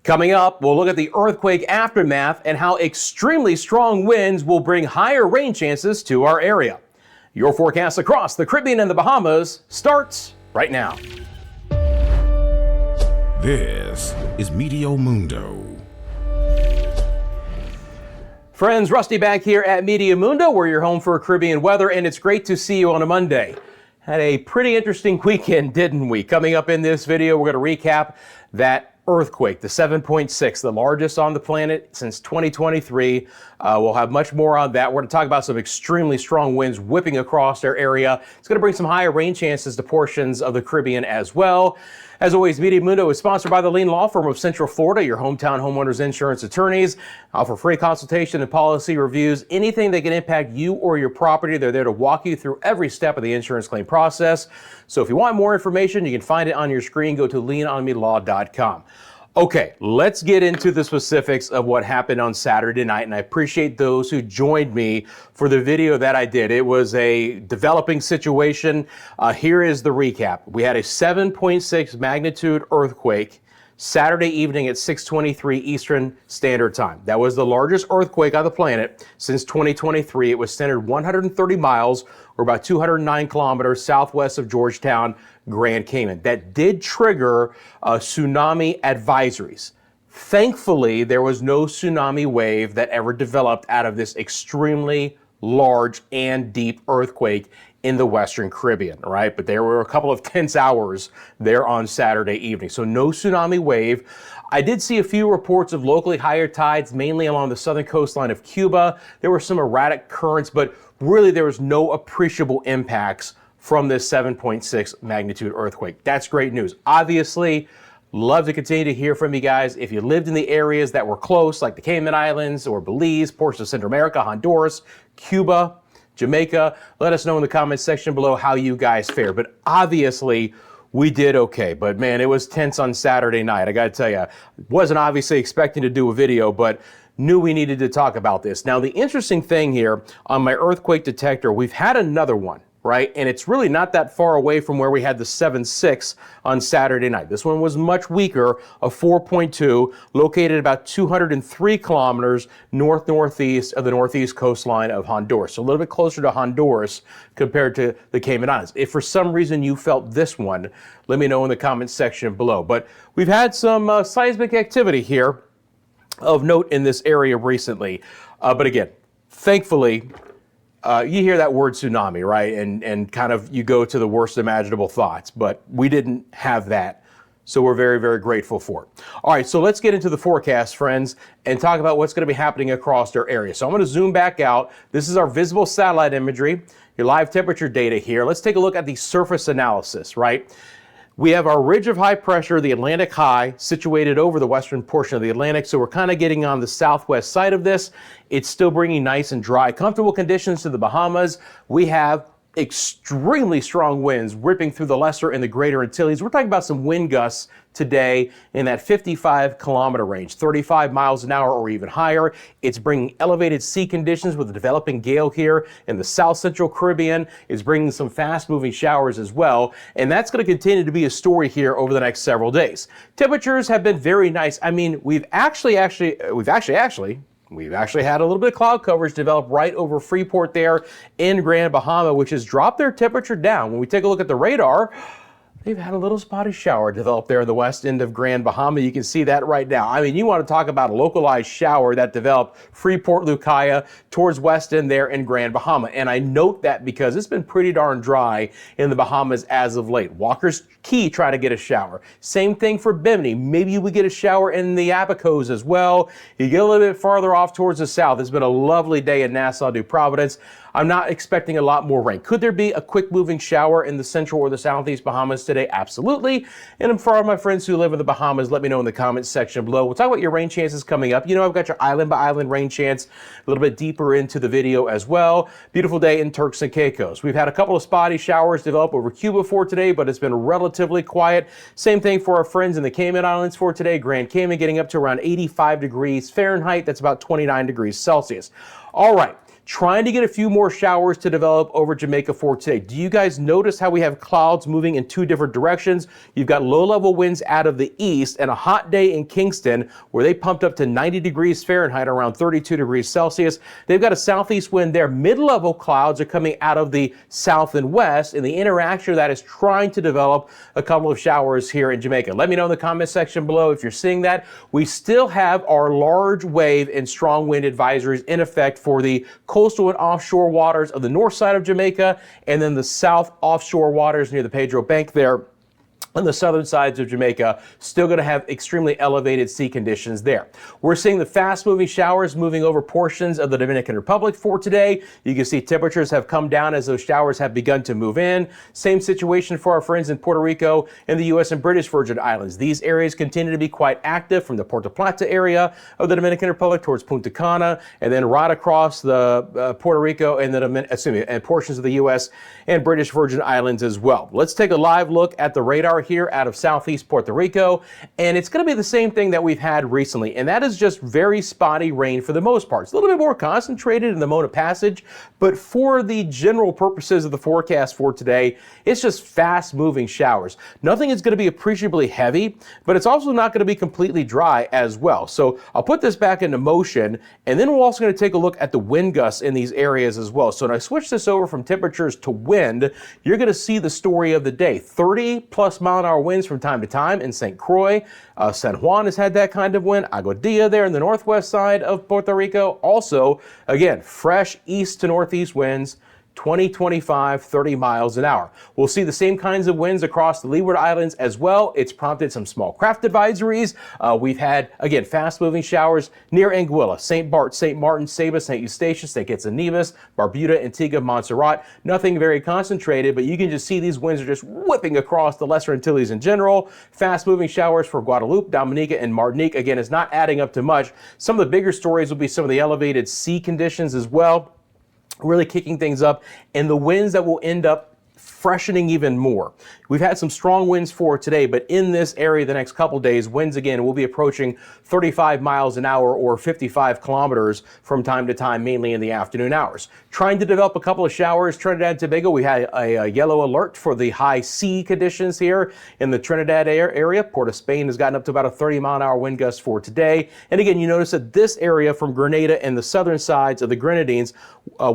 Coming up, we'll look at the earthquake aftermath and how extremely strong winds will bring higher rain chances to our area. Your forecast across the Caribbean and the Bahamas starts right now. This is Meteo Mundo. Friends, Rusty back here at Meteo Mundo. We're your home for Caribbean weather, and it's great to see you on a Monday. Had a pretty interesting weekend, didn't we? Coming up in this video, we're going to recap that earthquake, the 7.6, the largest on the planet since 2023. We'll have much more on that. We're going to talk about some extremely strong winds whipping across our area. It's going to bring some higher rain chances to portions of the Caribbean as well. As always, Meteo Mundo is sponsored by the Lean Law Firm of Central Florida, your hometown homeowners insurance attorneys. Offer free consultation and policy reviews. Anything that can impact you or your property, they're there to walk you through every step of the insurance claim process. So if you want more information, you can find it on your screen. Go to leanonmelaw.com. Okay, let's get into the specifics of what happened on Saturday night, and I appreciate those who joined me for the video that I did. It was a developing situation. Here is the recap. We had a 7.6 magnitude earthquake Saturday evening at 6:23 Eastern Standard Time. That was the largest earthquake on the planet since 2023. It was centered 130 miles, or about 209 kilometers southwest of Georgetown, Grand Cayman. That did trigger tsunami advisories. Thankfully, there was no tsunami wave that ever developed out of this extremely large and deep earthquake in the Western Caribbean, right? But there were a couple of tense hours there on Saturday evening. So no tsunami wave. I did see a few reports of locally higher tides, mainly along the southern coastline of Cuba. There were some erratic currents, but really there was no appreciable impacts from this 7.6 magnitude earthquake. That's great news. Obviously, love to continue to hear from you guys. If you lived in the areas that were close, like the Cayman Islands or Belize, portions of Central America, Honduras, Cuba, Jamaica, let us know in the comments section below how you guys fare. But obviously, we did okay. But man, it was tense on Saturday night. I got to tell you, wasn't obviously expecting to do a video, but knew we needed to talk about this. Now, the interesting thing here on my earthquake detector, we've had another one, right? And it's really not that far away from where we had the 7.6 on Saturday night. This one was much weaker, a 4.2, located about 203 kilometers northeast of the northeast coastline of Honduras. So a little bit closer to Honduras compared to the Cayman Islands. If for some reason you felt this one, let me know in the comments section below. But we've had some seismic activity here of note in this area recently. But again, thankfully, you hear that word tsunami, right? And kind of you go to the worst imaginable thoughts, but we didn't have that. So we're very, very grateful for it. All right, so let's get into the forecast, friends, and talk about what's going to be happening across our area. So I'm going to zoom back out. This is our visible satellite imagery, your live temperature data here. Let's take a look at the surface analysis, right? We have our ridge of high pressure, the Atlantic high, situated over the western portion of the Atlantic. So we're kind of getting on the southwest side of this. It's still bringing nice and dry, comfortable conditions to the Bahamas. We have extremely strong winds ripping through the lesser and the greater Antilles. We're talking about some wind gusts today in that 55 kilometer range, 35 miles an hour or even higher. It's bringing elevated sea conditions with a developing gale here in the south central Caribbean. It's bringing some fast moving showers as well. And that's going to continue to be a story here over the next several days. Temperatures have been very nice. I mean, we've actually had a little bit of cloud coverage develop right over Freeport there in Grand Bahama, which has dropped their temperature down. When we take a look at the radar, they've had a little spotty shower develop there in the west end of Grand Bahama. You can see that right now. I mean, you want to talk about a localized shower that developed Freeport, Lucaya towards west end there in Grand Bahama. And I note that because it's been pretty darn dry in the Bahamas as of late. Walker's Key try to get a shower. Same thing for Bimini. Maybe we get a shower in the Abacos as well. You get a little bit farther off towards the south. It's been a lovely day in Nassau, New Providence. I'm not expecting a lot more rain. Could there be a quick moving shower in the central or the southeast Bahamas today? Absolutely. And for all my friends who live in the Bahamas, let me know in the comments section below. We'll talk about your rain chances coming up. You know, I've got your island by island rain chance a little bit deeper into the video as well. Beautiful day in Turks and Caicos. We've had a couple of spotty showers develop over Cuba for today, but it's been relatively quiet. Same thing for our friends in the Cayman Islands for today. Grand Cayman getting up to around 85 degrees Fahrenheit. That's about 29 degrees Celsius. All right. Trying to get a few more showers to develop over Jamaica for today. Do you guys notice how we have clouds moving in two different directions? You've got low-level winds out of the east and a hot day in Kingston where they pumped up to 90 degrees Fahrenheit, around 32 degrees Celsius. They've got a southeast wind there. Mid-level clouds are coming out of the south and west, and the interaction of that is trying to develop a couple of showers here in Jamaica. Let me know in the comment section below if you're seeing that. We still have our large wave and strong wind advisories in effect for the coastal and offshore waters of the north side of Jamaica, and then the south offshore waters near the Pedro Bank there. On the southern sides of Jamaica, still going to have extremely elevated sea conditions there. We're seeing the fast-moving showers moving over portions of the Dominican Republic for today. You can see temperatures have come down as those showers have begun to move in. Same situation for our friends in Puerto Rico and the U.S. and British Virgin Islands. These areas continue to be quite active from the Puerto Plata area of the Dominican Republic towards Punta Cana, and then right across the Puerto Rico and and portions of the U.S. and British Virgin Islands as well. Let's take a live look at the radar here out of southeast Puerto Rico, and it's going to be the same thing that we've had recently, and that is just very spotty rain for the most part. It's a little bit more concentrated in the Mona Passage, but for the general purposes of the forecast for today, it's just fast moving showers. Nothing is going to be appreciably heavy, but it's also not going to be completely dry as well. So I'll put this back into motion, and then we're also going to take a look at the wind gusts in these areas as well. So when I switch this over from temperatures to wind, you're going to see the story of the day. 30+ mile-an-hour winds from time to time in St. Croix. San Juan has had that kind of wind. Aguadilla there in the northwest side of Puerto Rico. Also, again, fresh east to northeast winds. 20, 25, 30 miles an hour. We'll see the same kinds of winds across the Leeward Islands as well. It's prompted some small craft advisories. We've had, again, fast-moving showers near Anguilla, St. Bart, St. Martin, Saba, St. Eustatius, St. Kitts and Nevis, Barbuda, Antigua, Montserrat. Nothing very concentrated, but you can just see these winds are just whipping across the Lesser Antilles in general. Fast-moving showers for Guadeloupe, Dominica, and Martinique. Again, is not adding up to much. Some of the bigger stories will be some of the elevated sea conditions as well, really kicking things up, and the winds that will end up freshening even more. We've had some strong winds for today, but in this area the next couple days, winds again will be approaching 35 miles an hour or 55 kilometers from time to time, mainly in the afternoon hours. Trying to develop a couple of showers. Trinidad and Tobago, we had a yellow alert for the high sea conditions here in the Trinidad area. Port of Spain has gotten up to about a 30-mile-an-hour wind gust for today. And again, you notice that this area from Grenada and the southern sides of the Grenadines,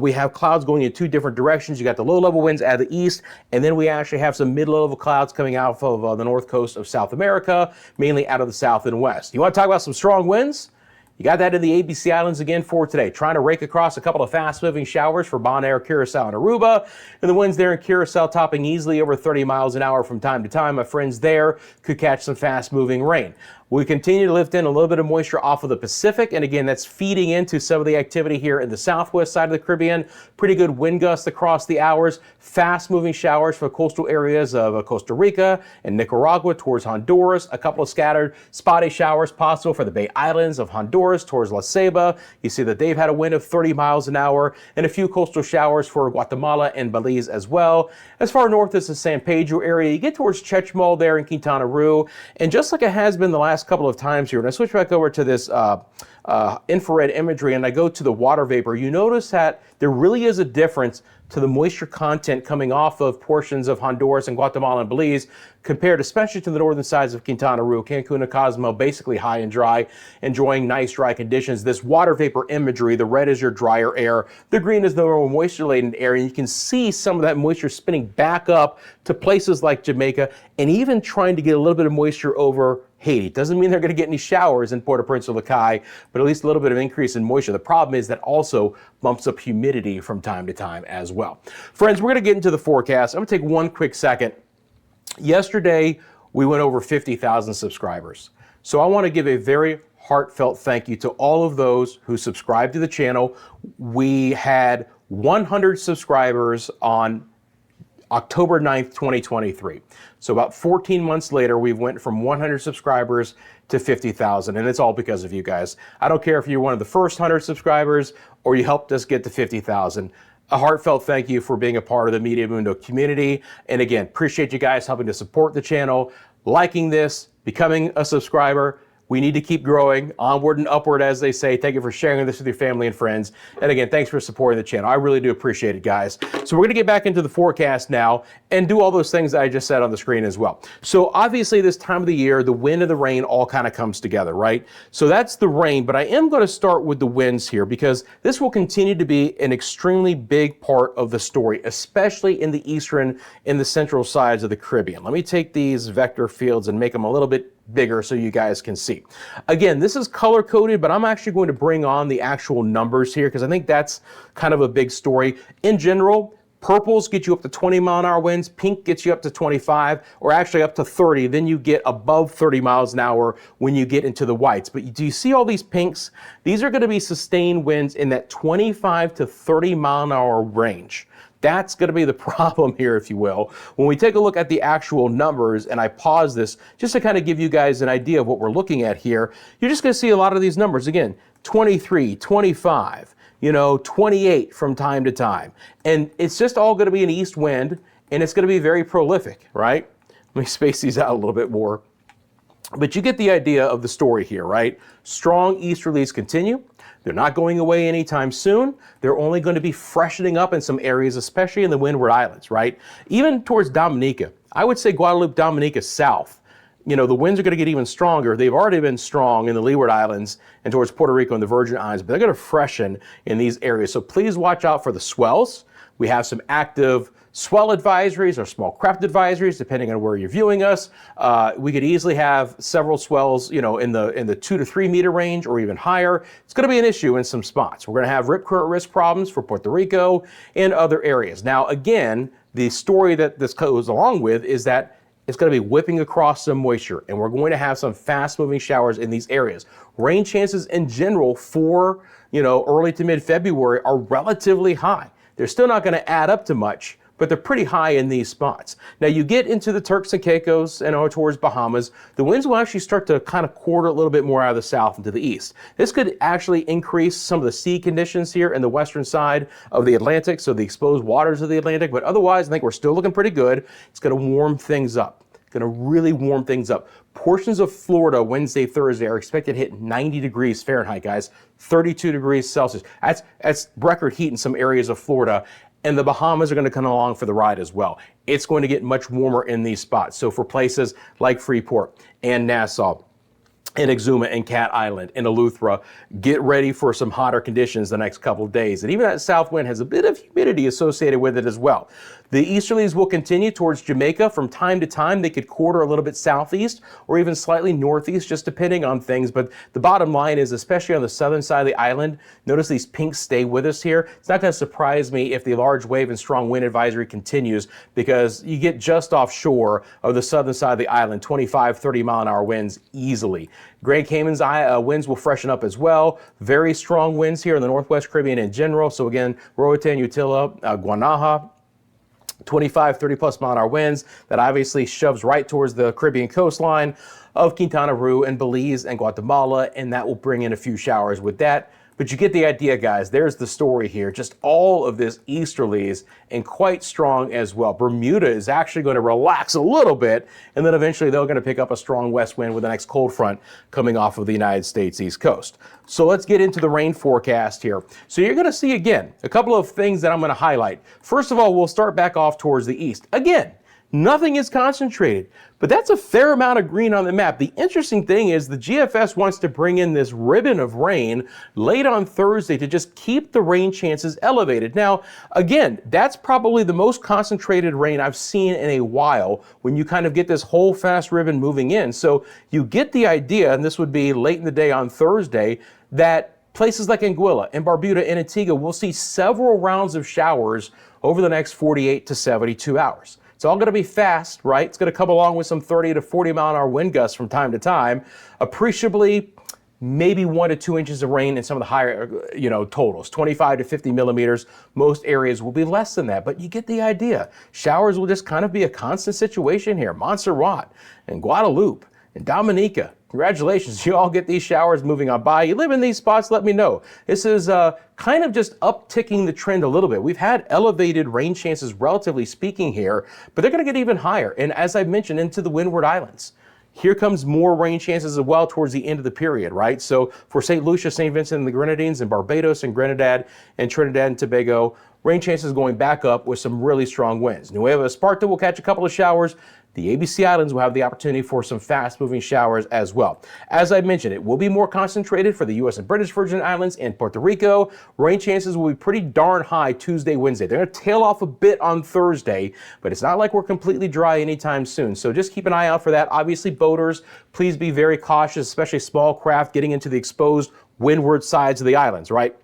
we have clouds going in two different directions. You got the low-level winds out of the east, and then we actually have some mid-level clouds coming out of the north coast of South America, mainly out of the south and west. You want to talk about some strong winds? You got that in the ABC Islands again for today. Trying to rake across a couple of fast-moving showers for Bonaire, Curacao, and Aruba. And the winds there in Curacao topping easily over 30 miles an hour from time to time. My friends there could catch some fast-moving rain. We continue to lift in a little bit of moisture off of the Pacific, and again, that's feeding into some of the activity here in the southwest side of the Caribbean. Pretty good wind gusts across the hours, fast-moving showers for coastal areas of Costa Rica and Nicaragua towards Honduras. A couple of scattered spotty showers possible for the Bay Islands of Honduras towards La Ceiba. You see that they've had a wind of 30 miles an hour, and a few coastal showers for Guatemala and Belize as well. As far north as the San Pedro area, you get towards Chechmal there in Quintana Roo, and just like it has been the last couple of times here, and I switch back over to this infrared imagery and I go to the water vapor, you notice that there really is a difference to the moisture content coming off of portions of Honduras and Guatemala and Belize compared especially to the northern sides of Quintana Roo, Cancun and Cozumel, basically high and dry, enjoying nice dry conditions. This water vapor imagery, the red is your drier air, the green is the more moisture-laden air, and you can see some of that moisture spinning back up to places like Jamaica and even trying to get a little bit of moisture over Haiti. Doesn't mean they're going to get any showers in Port-au-Prince or Lacaille, but at least a little bit of increase in moisture. The problem is that also bumps up humidity from time to time as well. Friends, we're going to get into the forecast. I'm going to take one quick second. Yesterday, we went over 50,000 subscribers. So I want to give a very heartfelt thank you to all of those who subscribed to the channel. We had 100 subscribers on October 9th, 2023. So about 14 months later, we went from 100 subscribers to 50,000, and it's all because of you guys. I don't care if you're one of the first 100 subscribers or you helped us get to 50,000. A heartfelt thank you for being a part of the Meteo Mundo community. And again, appreciate you guys helping to support the channel, liking this, becoming a subscriber. We need to keep growing, onward and upward, as they say. Thank you for sharing this with your family and friends. And again, thanks for supporting the channel. I really do appreciate it, guys. So we're going to get back into the forecast now and do all those things that I just said on the screen as well. So obviously this time of the year, the wind and the rain all kind of comes together, right? So that's the rain, but I am going to start with the winds here because this will continue to be an extremely big part of the story, especially in the eastern and the central sides of the Caribbean. Let me take these vector fields and make them a little bit bigger so you guys can see. Again, this is color coded, but I'm actually going to bring on the actual numbers here because I think that's kind of a big story. In general, purples get you up to 20-mile-an-hour winds, pink gets you up to 25, or actually up to 30. Then you get above 30 miles an hour when you get into the whites. But do you see all these pinks? These are going to be sustained winds in that 25 to 30-mile-an-hour range. That's going to be the problem here, if you will. When we take a look at the actual numbers, and I pause this just to kind of give you guys an idea of what we're looking at here, you're just going to see a lot of these numbers. Again, 23, 25, 28 from time to time. And it's just all going to be an east wind, and it's going to be very prolific, right? Let me space these out a little bit more. But you get the idea of the story here, right? Strong easterlies continue. They're not going away anytime soon. They're only going to be freshening up in some areas, especially in the Windward Islands, right? Even towards Dominica. I would say Guadeloupe, Dominica south. The winds are going to get even stronger. They've already been strong in the Leeward Islands and towards Puerto Rico and the Virgin Islands, but they're going to freshen in these areas. So please watch out for the swells. We have some active swell advisories or small craft advisories, depending on where you're viewing us. We could easily have several swells, in the 2 to 3 meter range or even higher. It's going to be an issue in some spots. We're going to have rip current risk problems for Puerto Rico and other areas. Now, again, the story that this goes along with is that it's going to be whipping across some moisture, and we're going to have some fast-moving showers in these areas. Rain chances in general for, early to mid-February are relatively high. They're still not going to add up to much, but they're pretty high in these spots. Now you get into the Turks and Caicos and towards Bahamas, the winds will actually start to kind of quarter a little bit more out of the south into the east. This could actually increase some of the sea conditions here in the western side of the Atlantic, so the exposed waters of the Atlantic, but otherwise I think we're still looking pretty good. It's going to warm things up. Going to really warm things up. Portions of Florida Wednesday, Thursday are expected to hit 90 degrees Fahrenheit, guys, 32 degrees Celsius. That's record heat in some areas of Florida. And the Bahamas are going to come along for the ride as well. It's going to get much warmer in these spots. So for places like Freeport and Nassau and Exuma and Cat Island and Eleuthera, get ready for some hotter conditions the next couple of days. And even that south wind has a bit of humidity associated with it as well. The easterlies will continue towards Jamaica. From time to time, they could quarter a little bit southeast or even slightly northeast, just depending on things. But the bottom line is, especially on the southern side of the island, notice these pinks stay with us here. It's not going to surprise me if the large wave and strong wind advisory continues, because you get just offshore of the southern side of the island, 25, 30-mile-an-hour winds easily. Grand Cayman's winds will freshen up as well. Very strong winds here in the Northwest Caribbean in general. So again, Roatan, Utila, Guanaja, 25, 30-plus mile-an-hour winds. That obviously shoves right towards the Caribbean coastline of Quintana Roo and Belize and Guatemala, and that will bring in a few showers with that. But you get the idea, guys. There's the story here. Just all of this easterlies and quite strong as well. Bermuda is actually going to relax a little bit, and then eventually they're going to pick up a strong west wind with the next cold front coming off of the United States East Coast. So let's get into the rain forecast here. So you're going to see, again, a couple of things that I'm going to highlight. First of all, we'll start back off towards the east. Again, nothing is concentrated, but that's a fair amount of green on the map. The interesting thing is the GFS wants to bring in this ribbon of rain late on Thursday to just keep the rain chances elevated. Now, again, that's probably the most concentrated rain I've seen in a while when you kind of get this whole fast ribbon moving in. So you get the idea, and this would be late in the day on Thursday, that places like Anguilla and Barbuda and Antigua will see several rounds of showers over the next 48 to 72 hours. It's all going to be fast, right? It's going to come along with some 30 to 40 mile-an-hour wind gusts from time to time. Appreciably, maybe 1 to 2 inches of rain in some of the higher, totals, 25 to 50 millimeters. Most areas will be less than that, but you get the idea. Showers will just kind of be a constant situation here. Montserrat and Guadeloupe and Dominica. Congratulations, you all get these showers moving on by. You live in these spots, let me know. This is kind of just upticking the trend a little bit. We've had elevated rain chances, relatively speaking here, but they're going to get even higher. And as I mentioned, into the Windward Islands. here comes more rain chances as well towards the end of the period, right? So for St. Lucia, St. Vincent and the Grenadines, and Barbados and Grenadad and Trinidad and Tobago, rain chances going back up with some really strong winds. Nueva Esparta will catch a couple of showers. The ABC Islands will have the opportunity for some fast-moving showers as well. As I mentioned, it will be more concentrated for the U.S. and British Virgin Islands and Puerto Rico. Rain chances will be pretty darn high Tuesday, Wednesday. They're going to tail off a bit on Thursday, but it's not like we're completely dry anytime soon. So just keep an eye out for that. Obviously, boaters, please be very cautious, especially small craft getting into the exposed windward sides of the islands, right?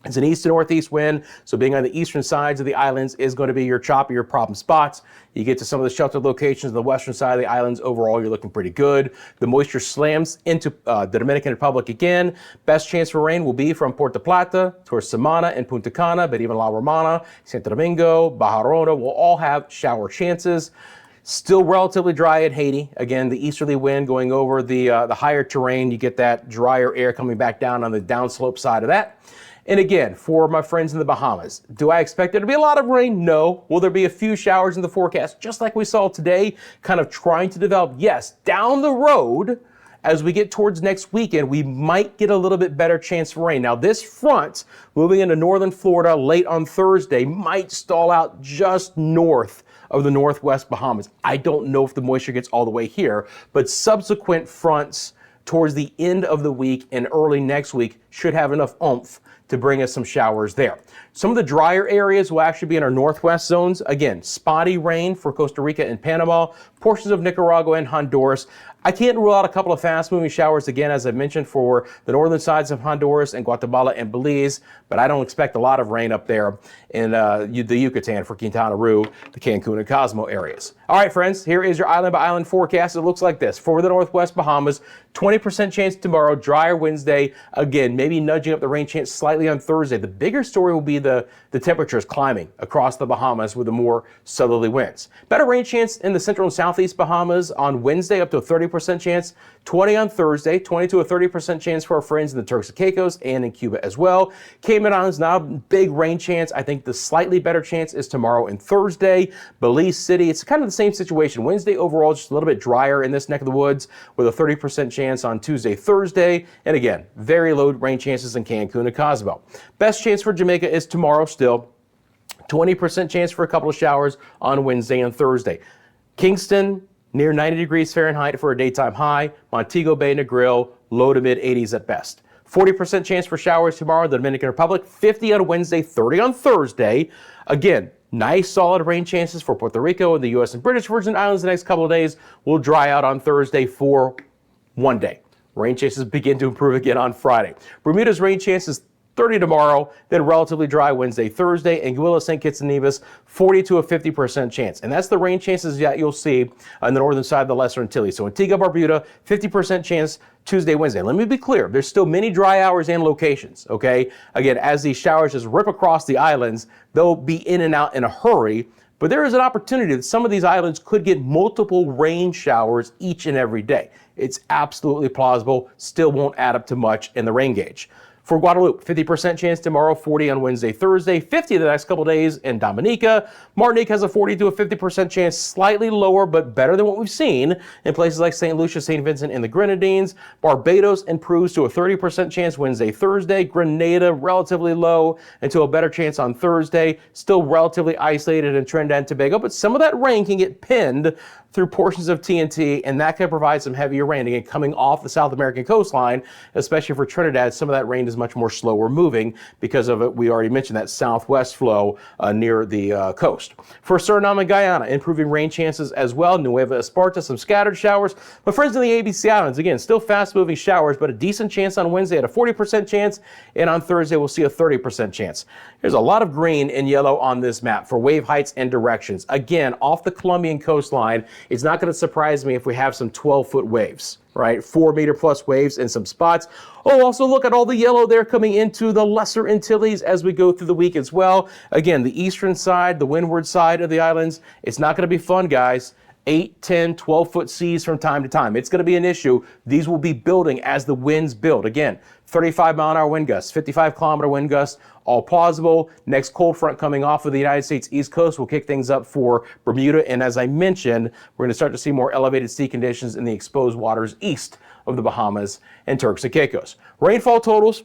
It's an east to northeast wind, so being on the eastern sides of the islands is going to be your choppier problem spots. You get to some of the sheltered locations on the western side of the islands, overall you're looking pretty good. The moisture slams into the Dominican Republic again. Best chance for rain will be from Puerto Plata towards Samana and Punta Cana, but even La Romana, Santo Domingo, Bahamas will all have shower chances. Still relatively dry at Haiti. Again, the easterly wind going over the higher terrain. You get that drier air coming back down on the downslope side of that. And again, for my friends in the Bahamas, do I expect there to be a lot of rain? No. Will there be a few showers in the forecast, just like we saw today, kind of trying to develop? Yes. Down the road, as we get towards next weekend, we might get a little bit better chance for rain. Now, this front moving into northern Florida late on Thursday might stall out just north of the northwest Bahamas. I don't know if the moisture gets all the way here, but subsequent fronts towards the end of the week and early next week should have enough oomph to bring us some showers there. Some of the drier areas will actually be in our northwest zones. Again, spotty rain for Costa Rica and Panama, portions of Nicaragua and Honduras. I can't rule out a couple of fast-moving showers, again, as I mentioned, for the northern sides of Honduras and Guatemala and Belize, but I don't expect a lot of rain up there in the Yucatan for Quintana Roo, the Cancun and Cozumel areas. All right, friends, here is your island-by-island forecast. It looks like this. For the northwest Bahamas, 20% chance tomorrow, drier Wednesday. Again, maybe nudging up the rain chance slightly on Thursday. The bigger story will be the temperatures climbing across the Bahamas with the more southerly winds. Better rain chance in the central and southeast Bahamas on Wednesday, up to a 30% chance, 20 on Thursday, 20 to a 30% chance for our friends in the Turks and Caicos and in Cuba as well. Cayman Islands, not a big rain chance. I think the slightly better chance is tomorrow and Thursday. Belize City, it's kind of the same situation. Wednesday overall, just a little bit drier in this neck of the woods with a 30% chance on Tuesday, Thursday. And again, very low rain chances in Cancun and Cozumel. Best chance for Jamaica is tomorrow still. 20% chance for a couple of showers on Wednesday and Thursday. Kingston, near 90 degrees Fahrenheit for a daytime high. Montego Bay, Negril, low to mid 80s at best. 40% chance for showers tomorrow in the Dominican Republic. 50 on Wednesday, 30 on Thursday. Again, nice solid rain chances for Puerto Rico and the U.S. and British Virgin Islands the next couple of days. Will dry out on Thursday for one day. Rain chances begin to improve again on Friday. Bermuda's rain chances 30 tomorrow, then relatively dry Wednesday, Thursday. Anguilla, St. Kitts and Nevis, 40 to a 50% chance. And that's the rain chances that you'll see on the northern side of the Lesser Antilles. So Antigua, Barbuda, 50% chance Tuesday, Wednesday. Let me be clear. There's still many dry hours and locations, okay? Again, as these showers just rip across the islands, they'll be in and out in a hurry. But there is an opportunity that some of these islands could get multiple rain showers each and every day. It's absolutely plausible. Still won't add up to much in the rain gauge. For Guadeloupe, 50% chance tomorrow, 40 on Wednesday, Thursday, 50 the next couple days in Dominica. Martinique has a 40 to a 50% chance, slightly lower, but better than what we've seen in places like St. Lucia, St. Vincent, and the Grenadines. Barbados improves to a 30% chance Wednesday, Thursday. Grenada, relatively low until a better chance on Thursday. Still relatively isolated in Trinidad and Tobago, but some of that rain can get pinned through portions of TNT, and that can provide some heavier rain. Again, coming off the South American coastline, especially for Trinidad, some of that rain is much more slower moving because of it. We already mentioned that southwest flow near the coast. For Suriname and Guyana, improving rain chances as well. Nueva Esparta, some scattered showers. But friends in the ABC Islands, again, still fast-moving showers, but a decent chance on Wednesday at a 40% chance, and on Thursday we'll see a 30% chance. There's a lot of green and yellow on this map for wave heights and directions. Again, off the Colombian coastline, it's not going to surprise me if we have some 12-foot waves, right? 4-meter plus waves in some spots. Oh, also look at all the yellow there coming into the Lesser Antilles as we go through the week as well. Again, the eastern side, the windward side of the islands, it's not going to be fun, guys. 8, 10, 12-foot seas from time to time. It's going to be an issue. These will be building as the winds build. Again, 35-mile-an-hour wind gusts, 55-kilometer wind gusts, all plausible. Next cold front coming off of the United States East Coast will kick things up for Bermuda. And as I mentioned, we're going to start to see more elevated sea conditions in the exposed waters east of the Bahamas and Turks and Caicos. Rainfall totals,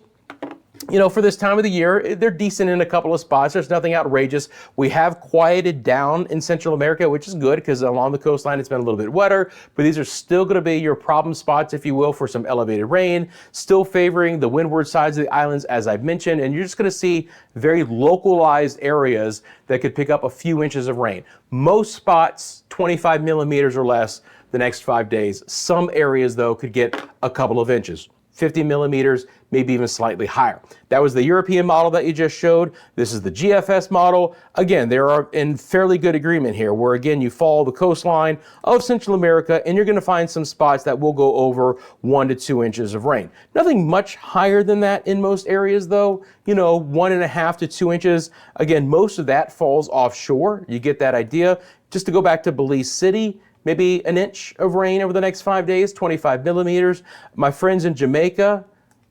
you know, for this time of the year, they're decent in a couple of spots. There's nothing outrageous. We have quieted down in Central America, which is good because along the coastline it's been a little bit wetter, but these are still going to be your problem spots, if you will, for some elevated rain, still favoring the windward sides of the islands, as I've mentioned, and you're just going to see very localized areas that could pick up a few inches of rain. Most spots, 25 millimeters or less the next 5 days. Some areas, though, could get a couple of inches. 50 millimeters, maybe even slightly higher. That was the European model that you just showed. This is the GFS model. Again, they are in fairly good agreement here, where again, you follow the coastline of Central America and you're gonna find some spots that will go over 1 to 2 inches of rain. Nothing much higher than that in most areas though, you know, 1.5 to 2 inches. Again, most of that falls offshore. You get that idea. Just to go back to Belize City, maybe an inch of rain over the next 5 days, 25 millimeters. My friends in Jamaica,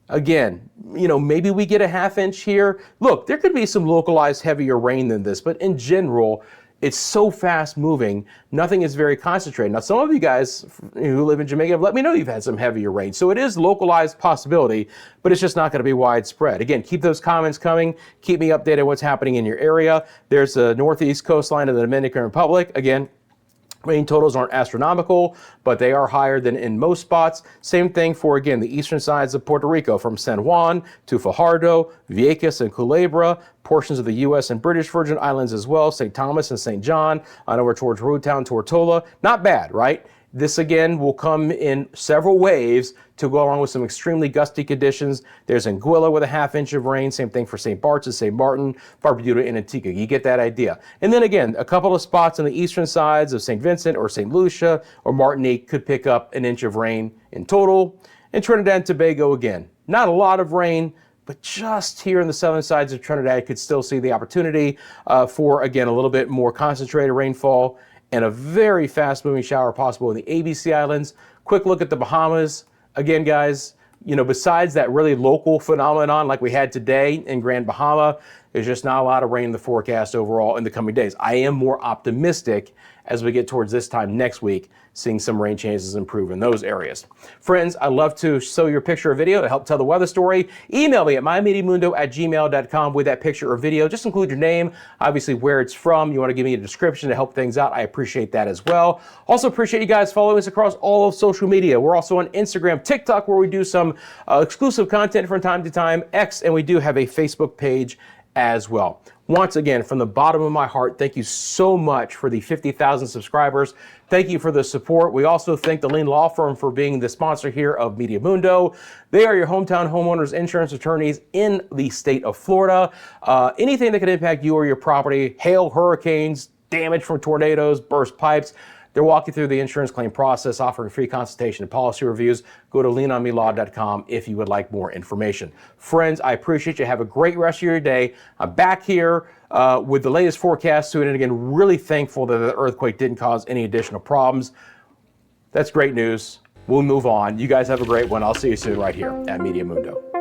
again, you know, maybe we get a half inch here. Look, there could be some localized heavier rain than this, but in general, it's so fast moving, nothing is very concentrated. Now, some of you guys who live in Jamaica have let me know you've had some heavier rain. So it is localized possibility, but it's just not going to be widespread. Again, keep those comments coming. Keep me updated what's happening in your area. There's the northeast coastline of the Dominican Republic. Again, rain totals aren't astronomical, but they are higher than in most spots. Same thing for, again, the eastern sides of Puerto Rico, from San Juan to Fajardo, Vieques and Culebra, portions of the U.S. and British Virgin Islands as well, St. Thomas and St. John, on over towards Roadtown, Tortola. Not bad, right? This again will come in several waves to go along with some extremely gusty conditions. There's Anguilla with a half inch of rain. Same thing for St. Bart's and St. Martin, Barbuda and Antigua. You get that idea. And then again, a couple of spots on the eastern sides of St. Vincent or St. Lucia or Martinique could pick up an inch of rain in total. And Trinidad and Tobago again, not a lot of rain, but just here in the southern sides of Trinidad could still see the opportunity for, again, a little bit more concentrated rainfall and a very fast-moving shower possible in the ABC Islands. Quick look at the Bahamas. Again, guys, you know, besides that really local phenomenon like we had today in Grand Bahama, there's just not a lot of rain in the forecast overall in the coming days. I am more optimistic as we get towards this time next week, seeing some rain chances improve in those areas. Friends, I'd love to show your picture or video to help tell the weather story. Email me at mymeteomundo@gmail.com with that picture or video. Just include your name, obviously where it's from. You want to give me a description to help things out. I appreciate that as well. Also appreciate you guys following us across all of social media. We're also on Instagram, TikTok, where we do some exclusive content from time to time, X, and we do have a Facebook page as well. Once again, from the bottom of my heart, thank you so much for the 50,000 subscribers. Thank you for the support. We also thank the Lean Law Firm for being the sponsor here of Meteo Mundo. They are your hometown homeowners insurance attorneys in the state of Florida. Anything that could impact you or your property, hail, hurricanes, damage from tornadoes, burst pipes, they're walking through the insurance claim process, offering free consultation and policy reviews. Go to leanonmelaw.com if you would like more information. Friends, I appreciate you. Have a great rest of your day. I'm back here with the latest forecast soon. And again, really thankful that the earthquake didn't cause any additional problems. That's great news. We'll move on. You guys have a great one. I'll see you soon right here at Meteo Mundo.